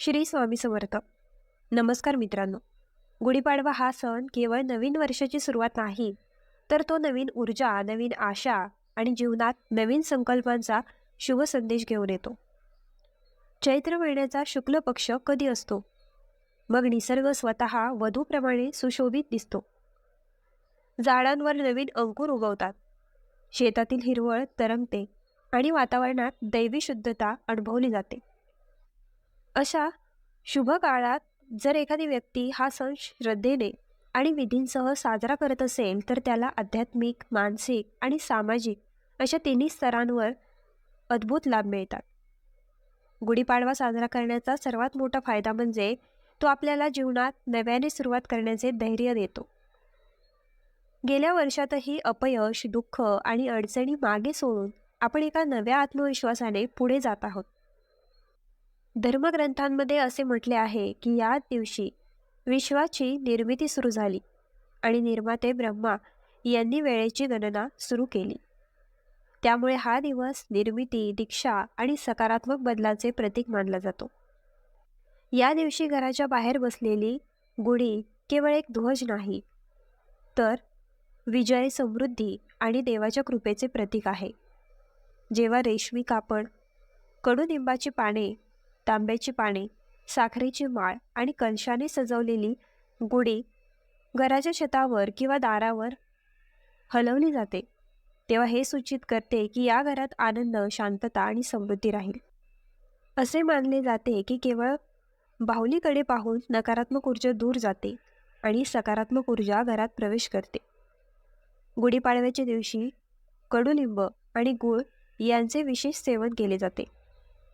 श्री स्वामी समर्थ. नमस्कार मित्रांनो. गुढीपाडवा हा सण केवळ नवीन वर्षाची सुरुवात नाही, तर तो नवीन ऊर्जा, नवीन आशा आणि जीवनात नवीन संकल्पांचा शुभ संदेश घेऊन येतो. चैत्र महिन्याचा शुक्ल पक्ष कधी असतो, मग निसर्ग स्वतः वधूप्रमाणे सुशोभित दिसतो. झाडांवर नवीन अंकुर उगवतात, शेतातील हिरवळ तरंगते आणि वातावरणात दैवी शुद्धता अनुभवली जाते. अशा शुभ काळात जर एखादी व्यक्ती हा सण श्रद्धेने आणि विधींसह साजरा करत असेल, तर त्याला आध्यात्मिक, मानसिक आणि सामाजिक अशा तिन्ही स्तरांवर अद्भुत लाभ मिळतात. गुढीपाडवा साजरा करण्याचा सर्वात मोठा फायदा म्हणजे तो आपल्याला जीवनात नव्याने सुरुवात करण्याचे धैर्य देतो. गेल्या वर्षातही अपयश, दुःख आणि अडचणी मागे सोडून आपण एका नव्या आत्मविश्वासाने पुढे जात आहोत. धर्मग्रंथांमध्ये असे म्हटले आहे की या दिवशी विश्वाची निर्मिती सुरू झाली आणि निर्माते ब्रह्मा यांनी वेळेची गणना सुरू केली. त्यामुळे हा दिवस निर्मिती, दीक्षा आणि सकारात्मक बदलाचे प्रतीक मानला जातो. या दिवशी घराच्या बाहेर बसलेली गुढी केवळ एक ध्वज नाही, तर विजय, समृद्धी आणि देवाच्या कृपेचे प्रतीक आहे. जेव्हा रेशमी कापड, कडुनिंबाची पाने, तांब्याची पाने, साखरेची माळ आणि कलशाने सजवलेली गुढी घराच्या छतावर किंवा दारावर हलवली जाते, तेव्हा हे सूचित करते की या घरात आनंद, शांतता आणि समृद्धी राहील. असे मानले जाते की केवळ बाहुलीकडे पाहून नकारात्मक ऊर्जा दूर जाते आणि सकारात्मक ऊर्जा घरात प्रवेश करते. गुढीपाडव्याच्या दिवशी कडुलिंब आणि गूळ यांचे विशेष सेवन केले जाते.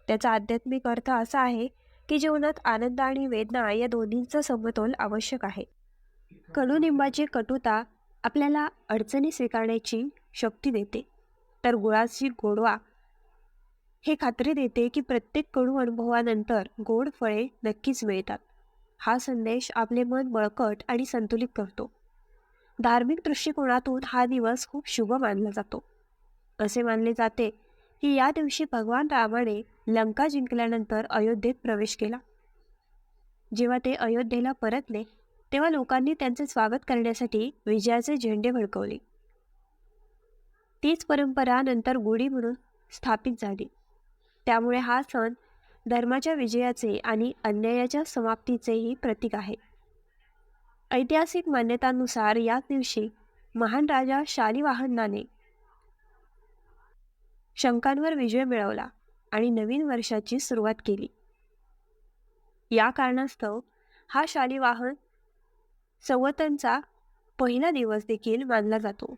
त्याचा आध्यात्मिक अर्थ असा आहे की जीवनात आनंद आणि वेदना या दोन्हींचा समतोल आवश्यक आहे. कडुनिंबाची कटुता आपल्याला अडचणी स्वीकारण्याची शक्ती देते, तर गुळाची गोडवा हे खात्री देते की प्रत्येक कडू अनुभवानंतर गोड फळे नक्कीच मिळतात. हा संदेश आपले मन बळकट आणि संतुलित करतो. धार्मिक दृष्टिकोनातून हा दिवस खूप शुभ मानला जातो. असे मानले जाते की या दिवशी भगवान रामाने लंका जिंकल्यानंतर अयोध्येत प्रवेश केला. जेव्हा ते अयोध्येला परतले, तेव्हा लोकांनी त्यांचे स्वागत करण्यासाठी विजयाचे झेंडे फडकवले. तीच परंपरा नंतर गुढी म्हणून स्थापित झाली. त्यामुळे हा सण धर्माच्या विजयाचे आणि अन्यायाच्या समाप्तीचेही प्रतीक आहे. ऐतिहासिक मान्यतांनुसार याच दिवशी महान राजा शालिवाहनाने शंकांवर विजय मिळवला आणि नवीन वर्षाची सुरुवात केली. या कारणास्तव हा शालिवाहन संवतांचा पहिला दिवस देखील मानला जातो.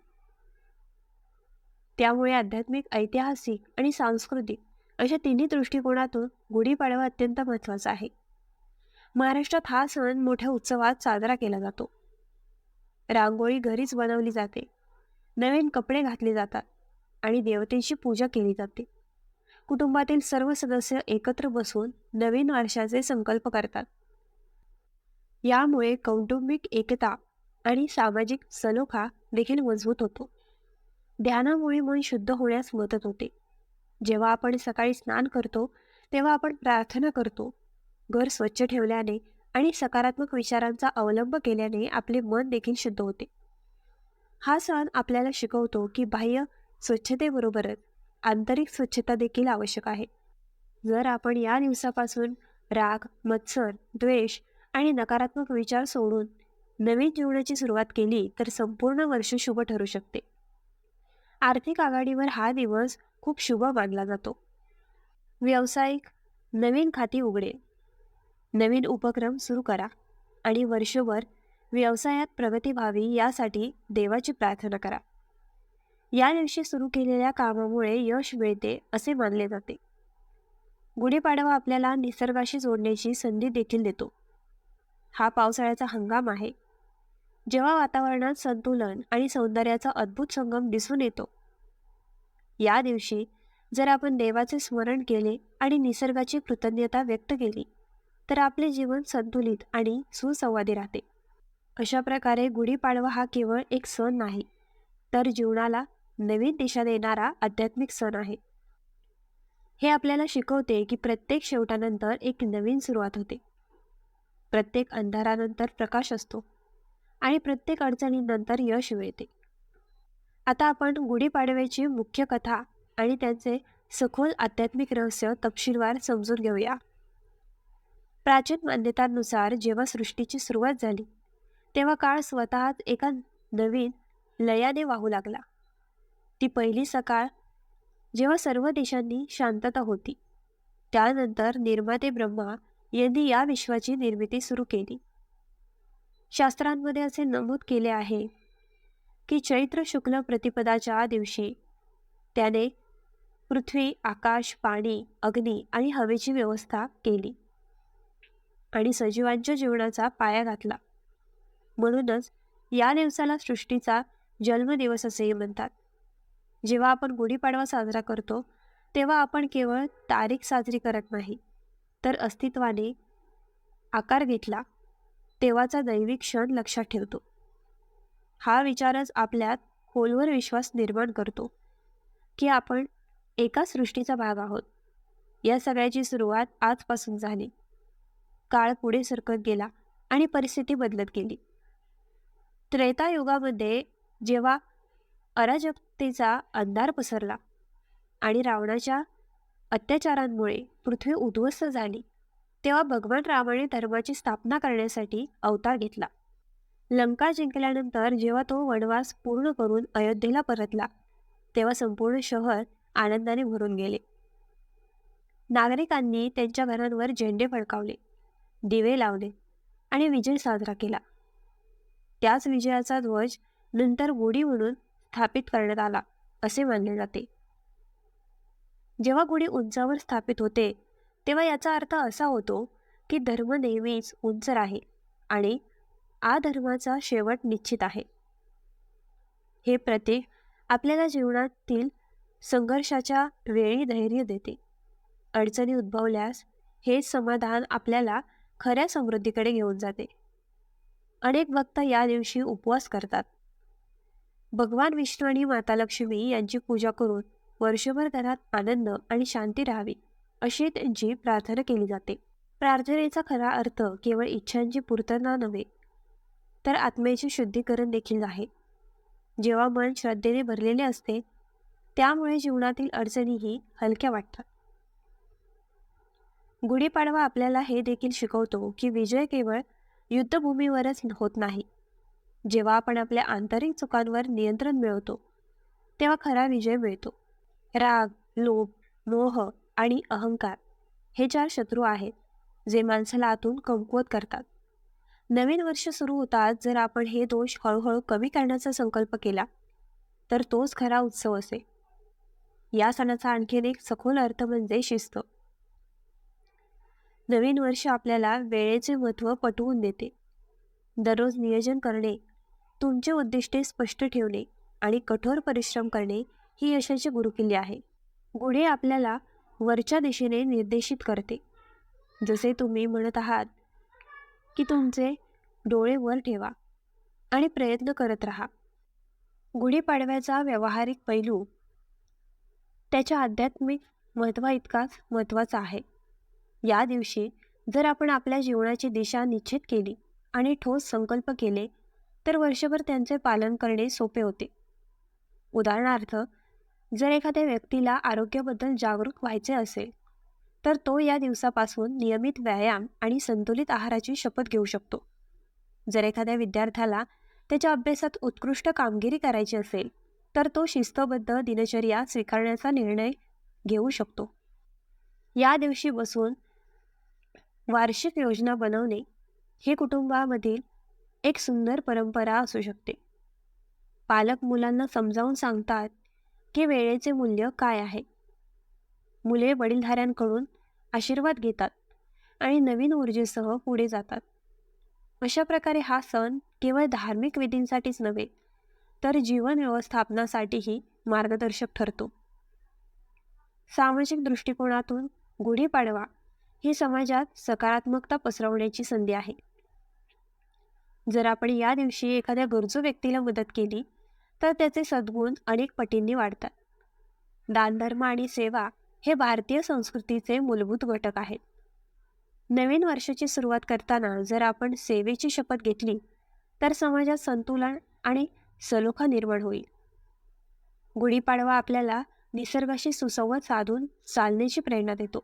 त्यामुळे आध्यात्मिक, ऐतिहासिक आणि सांस्कृतिक अशा तिन्ही दृष्टिकोनातून गुढीपाडवा अत्यंत महत्त्वाचा आहे. महाराष्ट्रात हा सण मोठ्या उत्सवात साजरा केला जातो. रांगोळी घरीच बनवली जाते, नवीन कपडे घातले जातात आणि देवतेची पूजा केली जाते. कुटुंबातील सर्व सदस्य एकत्र बसून नवीन वर्षाचे संकल्प करतात. यामुळे कौटुंबिक एकता आणि सामाजिक सलोखा देखील मजबूत होतो. ध्यानामुळे मन शुद्ध होण्यास मदत होते. जेव्हा आपण सकाळी स्नान करतो, तेव्हा आपण प्रार्थना करतो. घर स्वच्छ ठेवल्याने आणि सकारात्मक विचारांचा अवलंब केल्याने आपले मन देखील शुद्ध होते. हा सण आपल्याला शिकवतो की बाह्य स्वच्छतेबरोबरच आंतरिक स्वच्छता देखील आवश्यक आहे. जर आपण या दिवसापासून राग, मत्सर, द्वेष आणि नकारात्मक विचार सोडून नवीन जीवनाची सुरुवात केली, तर संपूर्ण वर्ष शुभ ठरू शकते. आर्थिक आघाडीवर हा दिवस खूप शुभ मानला जातो. व्यावसायिक नवीन खाती उघडेल, नवीन उपक्रम सुरू करा आणि वर्षभर व्यवसायात प्रगती व्हावी यासाठी देवाची प्रार्थना करा. या दिवशी सुरू केलेल्या कामामुळे यश मिळते असे मानले जाते. गुढीपाडवा आपल्याला निसर्गाशी जोडण्याची संधी देखील देतो. हा पावसाळ्याचा हंगाम आहे, जेव्हा वातावरणात संतुलन आणि सौंदर्याचा अद्भुत संगम दिसून येतो. या दिवशी जर आपण देवाचे स्मरण केले आणि निसर्गाची कृतज्ञता व्यक्त केली, तर आपले जीवन संतुलित आणि सुसंवादी राहते. अशा प्रकारे गुढीपाडवा हा केवळ एक सण नाही, तर जीवनाला नवीन दिशा देणारा आध्यात्मिक सण आहे. हे आपल्याला शिकवते की प्रत्येक शेवटानंतर एक नवीन सुरुवात होते. प्रत्येक अंधारानंतर प्रकाश असतो आणि प्रत्येक अडचणीनंतर यश मिळते. आता आपण गुढीपाडव्याची मुख्य कथा आणि त्यांचे सखोल आध्यात्मिक रहस्य तपशीलवार समजून घेऊया. प्राचीन मान्यतांनुसार जेव्हा सृष्टीची सुरुवात झाली तेव्हा काळ स्वतःच एका नवीन लयाने वाहू लागला. ती पहिली सकाळ जेव्हा सर्व देशांनी शांतता होती. त्यानंतर निर्माते ब्रह्मा यांनी या विश्वाची निर्मिती सुरू केली. शास्त्रांमध्ये असे नमूद केले आहे की चैत्र शुक्ल प्रतिपदाच्या दिवशी त्याने पृथ्वी, आकाश, पाणी, अग्नी आणि हवेची व्यवस्था केली आणि सजीवांच्या जीवनाचा पाया घातला. म्हणूनच या दिवसाला सृष्टीचा जन्मदिवस असेही म्हणतात. जेव्हा आपण गुढीपाडवा साजरा करतो तेव्हा आपण केवळ तारीख साजरी करत नाही, तर अस्तित्वाने आकार घेतला तेव्हाचा दैविक क्षण लक्षात ठेवतो. हा विचारच आपल्यात खोलवर विश्वास निर्माण करतो की आपण एका सृष्टीचा भाग आहोत. या सगळ्याची सुरुवात आजपासून झाली. काळ पुढे सरकत गेला आणि परिस्थिती बदलत गेली. त्रेतायुगामध्ये जेव्हा अराजकतेचा अंधार पसरला आणि रावणाच्या अत्याचारांमुळे पृथ्वी उद्ध्वस्त झाली, तेव्हा भगवान रामाने धर्माची स्थापना करण्यासाठी अवतार घेतला. लंका जिंकल्यानंतर जेव्हा तो वनवास पूर्ण करून अयोध्येला परतला तेव्हा संपूर्ण शहर आनंदाने भरून गेले. नागरिकांनी त्यांच्या घरांवर झेंडे फडकावले, दिवे लावले आणि विजय साजरा केला. त्याच विजयाचा ध्वज नंतर गुढी म्हणून स्थापित करण्यात आला असे मानले जाते. जेव्हा गुढी उंचावर स्थापित होते तेव्हा याचा अर्थ असा होतो की धर्म नेहमीच उंच राहील आणि अधर्माचा शेवट निश्चित आहे. हे प्रतीक आपल्याला जीवनातील संघर्षाच्या वेळी धैर्य देते. अडचणी उद्भवल्यास हे समाधान आपल्याला खऱ्या समृद्धीकडे घेऊन जाते. अनेक भक्त या दिवशी उपवास करतात. भगवान विष्णू आणि माता लक्ष्मी यांची पूजा करून वर्षभर घरात आनंद आणि शांती राहावी अशी त्यांची प्रार्थना केली जाते. प्रार्थनेचा खरा अर्थ केवळ इच्छांची पूर्तता नव्हे, तर आत्म्याचे शुद्धीकरण देखील आहे. जेव्हा मन श्रद्धेने भरलेले असते त्यामुळे जीवनातील अडचणीही हलक्या वाटतात. गुढीपाडवा आपल्याला हे देखील शिकवतो की विजय केवळ युद्धभूमीवरच होत नाही. जेव्हा आपण आपल्या आंतरिक चुकांवर नियंत्रण मिळवतो तेव्हा खरा विजय मिळतो. राग, लोभ, मोह आणि अहंकार हे 4 शत्रू आहेत जे माणसाला आतून कमकुवत करतात. नवीन वर्ष सुरू होताच जर आपण हे दोष हळूहळू कमी करण्याचा संकल्प केला तर तोच खरा उत्सव असेल. या सणाचा आणखीन एक सखोल अर्थ म्हणजे शिस्त. नवीन वर्ष आपल्याला वेळेचे महत्त्व पटवून देते. दररोज नियोजन करणे, तुमचे उद्दिष्टे स्पष्ट ठेवणे आणि कठोर परिश्रम करणे ही यशाची गुरुकिल्ली आहे. गुढी आपल्याला वरच्या दिशेने निर्देशित करते. जसे तुम्ही म्हणत आहात की तुमचे डोळे वर ठेवा आणि प्रयत्न करत राहा. गुढीपाडव्याचा व्यावहारिक पैलू त्याच्या आध्यात्मिक महत्त्वाइतकाच महत्त्वाचा आहे. या दिवशी जर आपण आपल्या जीवनाची दिशा निश्चित केली आणि ठोस संकल्प केले तर वर्षभर त्यांचे पालन करणे सोपे होते. उदाहरणार्थ, जर एखाद्या व्यक्तीला आरोग्याबद्दल जागरूक व्हायचे असेल तर तो या दिवसापासून नियमित व्यायाम आणि संतुलित आहाराची शपथ घेऊ शकतो. जर एखाद्या विद्यार्थ्याला त्याच्या अभ्यासात उत्कृष्ट कामगिरी करायची असेल तर तो शिस्तबद्ध दिनचर्या स्वीकारण्याचा निर्णय घेऊ शकतो. या दिवशी बसून वार्षिक योजना बनवणे हे कुटुंबामधील एक सुंदर परंपरा असू शकते. पालक मुलांना समजावून सांगतात की वेळेचे मूल्य काय आहे. मुले वडीलधाऱ्यांकडून आशीर्वाद घेतात आणि नवीन ऊर्जेसह पुढे जातात. अशा प्रकारे हा सण केवळ धार्मिक विधींसाठीच नव्हे तर जीवन व्यवस्थापनासाठीही मार्गदर्शक ठरतो. सामाजिक दृष्टिकोनातून गुढीपाडवा ही समाजात सकारात्मकता पसरवण्याची संधी आहे. जर आपण या दिवशी एखाद्या गरजू व्यक्तीला मदत केली, तर त्याचे सद्गुण अनेक पटींनी वाढतात. दानधर्म आणि सेवा हे भारतीय संस्कृतीचे मूलभूत घटक आहेत. नवीन वर्षाची सुरुवात करताना जर आपण सेवेची शपथ घेतली तर समाजात संतुलन आणि सलोखा निर्माण होईल. गुढीपाडवा आपल्याला निसर्गाशी सुसंवाद साधून चालण्याची प्रेरणा देतो.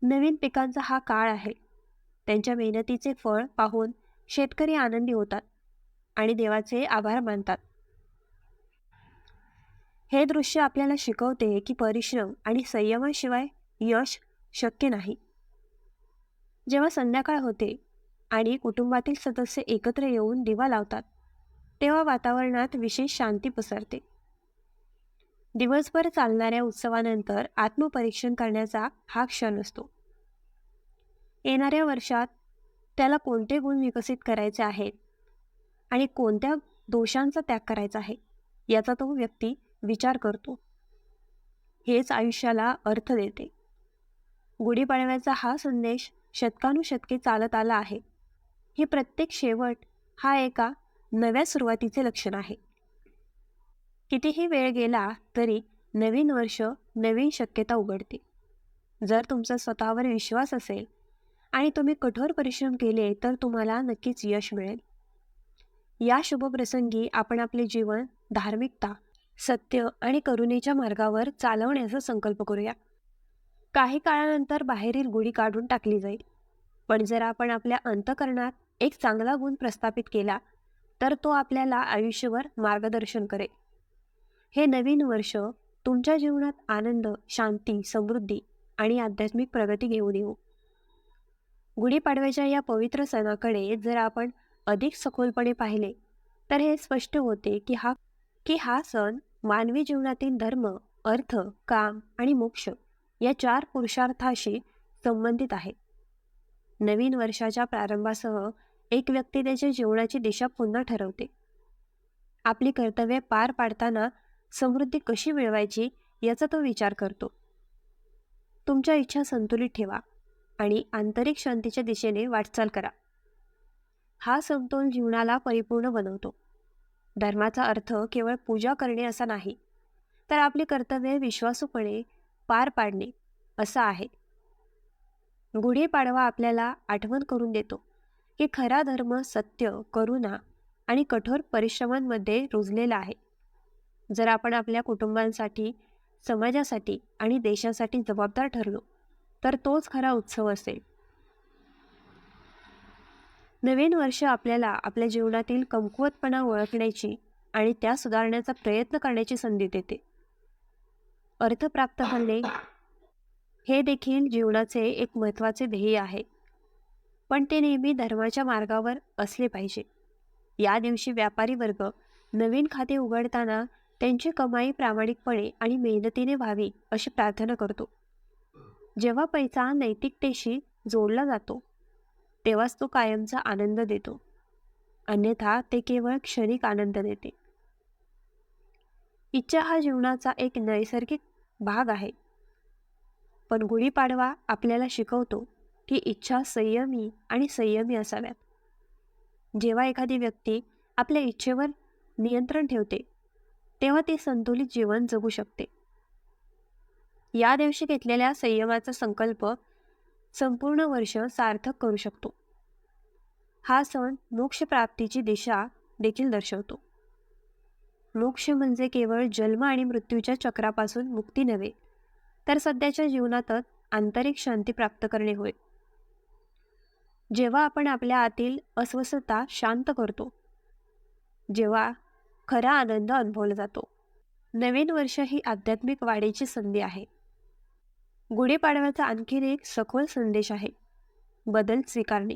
नवीन पिकांचा हा काळ आहे. त्यांच्या मेहनतीचे फळ पाहून शेतकरी आनंदी होतात आणि देवाचे आभार मानतात. हे दृश्य आपल्याला शिकवते की परिश्रम आणि संयमाशिवाय यश शक्य नाही. जेव्हा संध्याकाळ होते आणि कुटुंबातील सदस्य एकत्र येऊन दिवा लावतात तेव्हा वातावरणात विशेष शांती पसरते. दिवसभर चालणाऱ्या उत्सवानंतर आत्मपरीक्षण करण्याचा हा क्षण असतो. येणाऱ्या वर्षात त्याला कोणते गुण विकसित करायचे आहेत आणि कोणत्या दोषांचा त्याग करायचा आहे याचा तो व्यक्ती विचार करतो. हेच आयुष्याला अर्थ देते. गुढीपाडव्याचा हा संदेश शतकानुशतके चालत आला आहे. हे प्रत्येक शेवट हा एका नव्या सुरुवातीचे लक्षण आहे. कितीही वेळ गेला तरी नवीन वर्ष नवीन शक्यता उघडते. जर तुमचा स्वतःवर विश्वास असेल आणि तुम्ही कठोर परिश्रम केले तर तुम्हाला नक्कीच यश मिळेल. या शुभप्रसंगी आपण आपले जीवन धार्मिकता, सत्य आणि करुणेच्या मार्गावर चालवण्याचा संकल्प करूया. काही काळानंतर बाहेरील गुढी काढून टाकली जाईल, पण जर आपण आपल्या अंतःकरणात एक चांगला गुण प्रस्थापित केला तर तो आपल्याला आयुष्यभर मार्गदर्शन करेल. हे नवीन वर्ष तुमच्या जीवनात आनंद, शांती, समृद्धी आणि आध्यात्मिक प्रगती घेऊन येऊ. गुढीपाडव्याच्या या पवित्र सणाकडे जर आपण अधिक सखोलपणे पाहिले तर हे स्पष्ट होते की हा सण मानवी जीवनातील धर्म, अर्थ, काम आणि मोक्ष या 4 पुरुषार्थाशी संबंधित आहे. नवीन वर्षाच्या प्रारंभासह एक व्यक्ती त्याच्या जीवनाची दिशा पुन्हा ठरवते. आपली कर्तव्ये पार पाडताना समृद्धी कशी मिळवायची याचा तो विचार करतो. तुमच्या इच्छा संतुलित ठेवा आणि आंतरिक शांतीच्या दिशेने वाटचाल करा. हा समतोल जीवनाला परिपूर्ण बनवतो. धर्माचा अर्थ केवळ पूजा करणे असा नाही, तर आपली कर्तव्ये विश्वासूपणे पार पाडणे असा आहे. गुढीपाडवा आपल्याला आठवण करून देतो की खरा धर्म सत्य, करुणा आणि कठोर परिश्रमांमध्ये रुजलेला आहे. जर आपण आपल्या कुटुंबांसाठी, समाजासाठी आणि देशासाठी जबाबदार ठरलो तर तोच खरा उत्सव असेल. नवीन वर्ष आपल्याला आपल्या जीवनातील कमकुवतपणा ओळखण्याची आणि त्या सुधारण्याचा प्रयत्न करण्याची संधी देते. अर्थ प्राप्त करणे हे देखील जीवनाचे एक महत्त्वाचे ध्येय आहे, पण ते नेहमी धर्माच्या मार्गावर असले पाहिजे. या दिवशी व्यापारी वर्ग नवीन खाते उघडताना त्यांची कमाई प्रामाणिकपणे आणि मेहनतीने व्हावी अशी प्रार्थना करतो. जेव्हा पैसा नैतिकतेशी जोडला जातो तेव्हाच तो कायमचा आनंद देतो, अन्यथा ते केवळ क्षणिक आनंद देते. इच्छा हा जीवनाचा एक नैसर्गिक भाग आहे, पण गुढीपाडवा आपल्याला शिकवतो की इच्छा संयमी आणि संयमी असाव्यात. जेव्हा एखादी व्यक्ती आपल्या इच्छेवर नियंत्रण ठेवते तेव्हा ती संतुलित जीवन जगू शकते. या दिवशी घेतलेल्या संयमाचा संकल्प संपूर्ण वर्ष सार्थक करू शकतो. हा सण मोक्षप्राप्तीची दिशा देखील दर्शवतो. मोक्ष म्हणजे केवळ जन्म आणि मृत्यूच्या चक्रापासून मुक्ती नव्हे, तर सध्याच्या जीवनातच आंतरिक शांती प्राप्त करणे होय. जेव्हा आपण आपल्या आतील अस्वस्थता शांत करतो, जेव्हा खरा आनंद अनुभवला जातो. नवीन वर्ष ही आध्यात्मिक वाढीची संधी आहे. गुढीपाडव्याचा आणखीन एक सखोल संदेश आहे, बदल स्वीकारणे.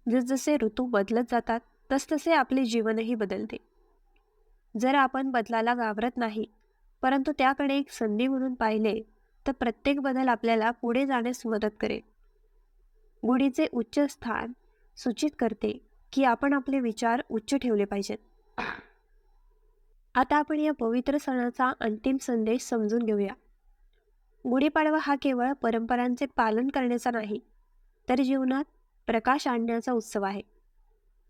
जसजसे ऋतू बदलत जातात तसतसे आपले जीवनही बदलते. जर आपण बदलाला घाबरत नाही परंतु त्याकडे एक संधी म्हणून पाहिले तर प्रत्येक बदल आपल्याला पुढे जाण्यास मदत करेल. गुढीचे उच्च स्थान सूचित करते की आपण आपले विचार उच्च ठेवले पाहिजेत. आता आपण या पवित्र सणाचा अंतिम संदेश समजून घेऊया. गुढीपाडवा हा केवळ परंपरांचे पालन करण्याचा नाही, तर जीवनात प्रकाश आणण्याचा उत्सव आहे.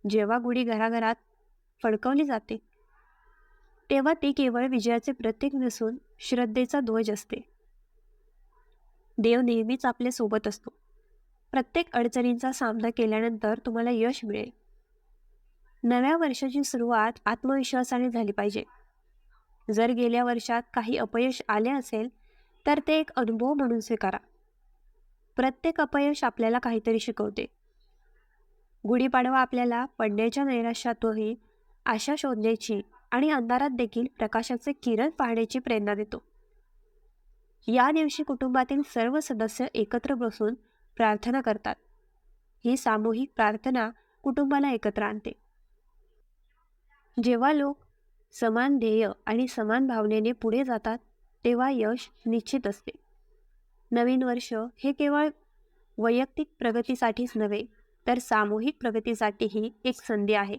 जेव्हा गुढी घराघरात फडकवली जाते तेव्हा ती केवळ विजयाचे प्रतीक नसून श्रद्धेचा ध्वज असते. देव नेहमीच आपल्या सोबत असतो. प्रत्येक अडचणींचा सामना केल्यानंतर तुम्हाला यश मिळेल. नव्या वर्षाची सुरुवात आत्मविश्वासाने झाली पाहिजे. जर गेल्या वर्षात काही अपयश आले असेल तर ते एक अनुभव म्हणून स्वीकारा. प्रत्येक अपयश आपल्याला काहीतरी शिकवते. गुढीपाडवा आपल्याला पडण्याच्या नैराश्यातही आशा शोधण्याची आणि अंधारात देखील प्रकाशाचे किरण पाहण्याची प्रेरणा देतो. या दिवशी कुटुंबातील सर्व सदस्य एकत्र बसून प्रार्थना करतात. ही सामूहिक प्रार्थना कुटुंबाला एकत्र आणते. जेव्हा लोक समान ध्येय आणि समान भावनेने पुढे जातात तेव्हा यश निश्चित असते. नवीन वर्ष हे केवळ वैयक्तिक प्रगतीसाठीच नव्हे तर सामूहिक प्रगतीसाठीही एक संधी आहे.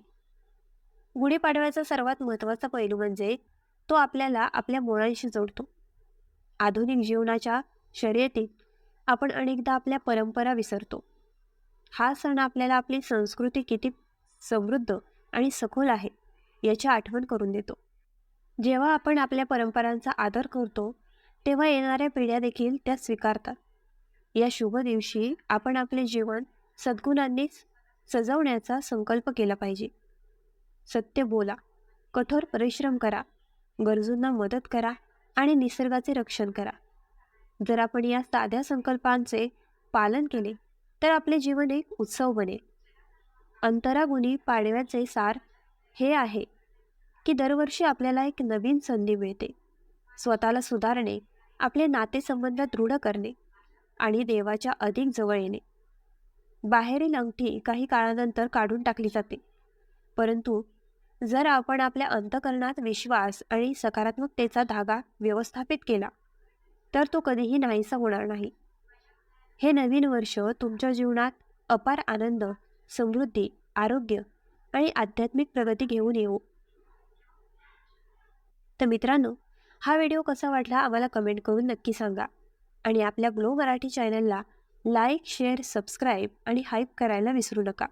गुढीपाडव्याचा सर्वात महत्त्वाचा पैलू म्हणजे तो आपल्याला आपल्या मुळांशी जोडतो. आधुनिक जीवनाच्या शर्यतीत आपण अनेकदा आपल्या परंपरा विसरतो. हा सण आपल्याला आपली संस्कृती किती समृद्ध आणि सखोल आहे याची आठवण करून देतो. जेव्हा आपण आपल्या परंपरांचा आदर करतो तेव्हा येणाऱ्या पिढ्या देखील त्या स्वीकारतात. या शुभ दिवशी आपण आपले जीवन सद्गुणांनी सजवण्याचा संकल्प केला पाहिजे. सत्य बोला, कठोर परिश्रम करा, गरजूंना मदत करा आणि निसर्गाचे रक्षण करा. जर आपण या साध्या संकल्पांचे पालन केले तर आपले जीवन एक उत्सव बनेल. अंतरागुणी पाडव्याचे सार हे आहे की दरवर्षी आपल्याला एक नवीन संधी मिळते. स्वतःला सुधारणे, आपले नातेसंबंध दृढ करणे आणि देवाच्या अधिक जवळ येणे. बाहेरील अंगठी काही काळानंतर काढून टाकली जाते, परंतु जर आपण आपल्या अंतःकरणात विश्वास आणि सकारात्मकतेचा धागा व्यवस्थापित केला तर तो कधीही नाहीसा होणार नाही. हे नवीन वर्ष तुमच्या जीवनात अपार आनंद, समृद्धी, आरोग्य आणि आध्यात्मिक प्रगती घेऊन येऊ. तर मित्रांनो, हा व्हिडिओ कसा वाटला आम्हाला कमेंट करून नक्की सांगा आणि आपल्या ग्लो मराठी चॅनलला लाईक, शेअर, सबस्क्राईब आणि हाईप करायला विसरू नका.